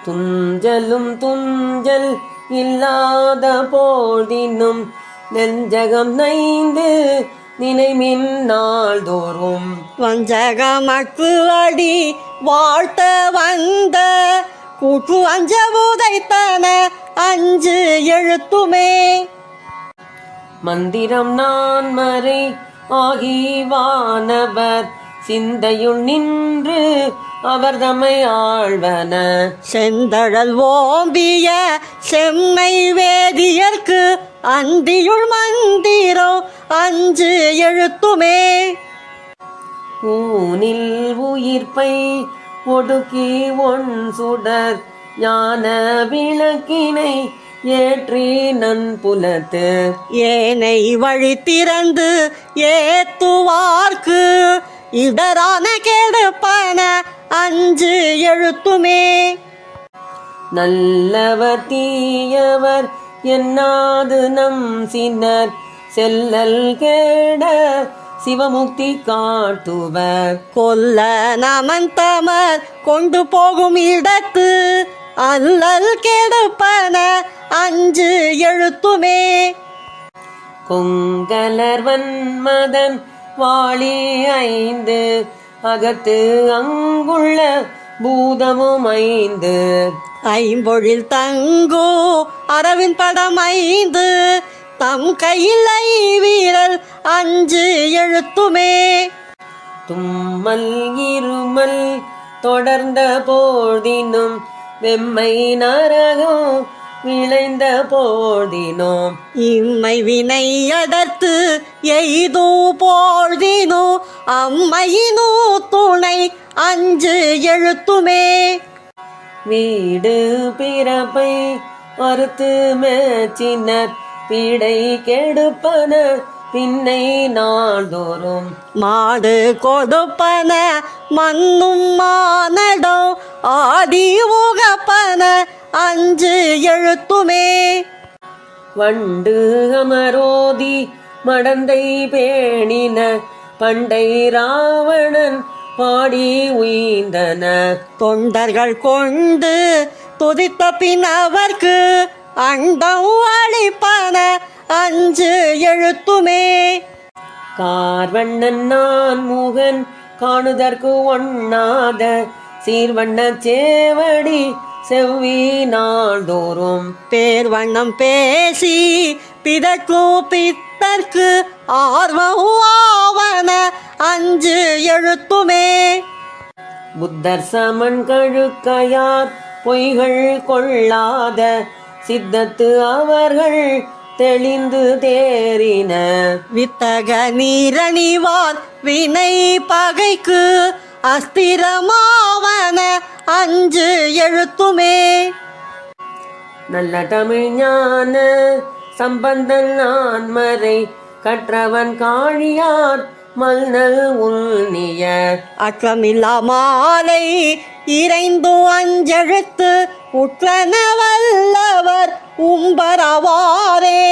துஞ்சலும் துஞ்சல் இல்லாத போதினும் நெஞ்சகம் நைந்து நினைமின் நாள்தோறும் வஞ்சகமக்கு அடி வாழ்த்த வந்த கூற்று அஞ்ச உதைத்தன அஞ்சு எழுத்துமே. மந்திரம் நான் மறை ஆகிவானவர் சிந்தையுள் நின்று அவர் தம்மை ஆழ்வன. செந்தழல் ஓம்பிய செம்மை வேதியர்க்கு அந்தியுள் மந்திரம் அஞ்சு எழுத்துமே. ஊனில் உயிர்ப்பை ஒடுக்கி ஒன் சுடர் ஞான விளக்கினை ஏற்றி நன்புலத்து ஏனை வழி திறந்து ஏத்துவார்க்கு இடரான கெடுப்பன அஞ்சு எழுத்துமே. நல்லவர் தீயவர் என்னாது நம் சின்னர் செல்லல் கேட சிவமுக்தி காட்டுவர். கொல்ல நமந்தமர் கொண்டு போகும் இடத்து அல்லல் கெடுப்பன அஞ்சு எழுத்துமே. கொங்கலர் வன்மதன் வாளி ஐந்து அகத்து அங்குள்ள பூதமும் ஐந்து ஐம்பொழில் தங்கோ அரவின் படம் ஐந்து தம் கையில் வீரல் அஞ்சு எழுத்துமே. தும்மல் இருமல் தொடர்ந்த போதினும் வெம்மை நரகம் விளைந்த போதினோம் இம்மை வினை அடர்த்து எய்தோ போழ்தினோ அம்மையினோ துணை அஞ்சு எழுத்துமே. வீடு பிறப்பை மறுத்து மேச்சினர் பீடை கெடுப்பன பின்னை நாள்தோறும் மாடு கொடுப்பன மண்ணும் மானடோ ஆடி உகப்பன அஞ்சு எழுத்துமே. வண்டு அமரோதி மடந்தை பேணின பண்டை ராவணன் பாடி உய்ந்தன. தொண்டர்கள் கொண்டு துதித்த பின் அவர்க்கு அண்டம் அளிப்பன அஞ்சு எழுத்துமே. கார்வண்ணன் நான் முகன் காணுதற்கு ஒண்ணாத சீர்வண்ண சேவடி செவ்வி நாள்தோறும் பேர் வண்ணம் பேசி பிதக்கும் பித்தர்க்கு ஆர்வம் ஆவன அஞ்சு எழுத்துமே. புத்தர் சமன் கழுக்கையார் பொய்கள் கொள்ளாத சித்தத்து அவர்கள் தெளிந்து தேறின. வித்தக நீரணிவார் வினை பகைக்கு அஸ்திரமாவன அஞ்சு எழுத்துமே. நல்ல தமிழ் ஞான சம்பந்தன் நான் மறை கற்றவன் காழியார் மல்நல் உள்நிய அற்றமில்லா மாலை இறைந்து அஞ்செழுத்து உற்றன வல்லவர் உம்பரவாரே.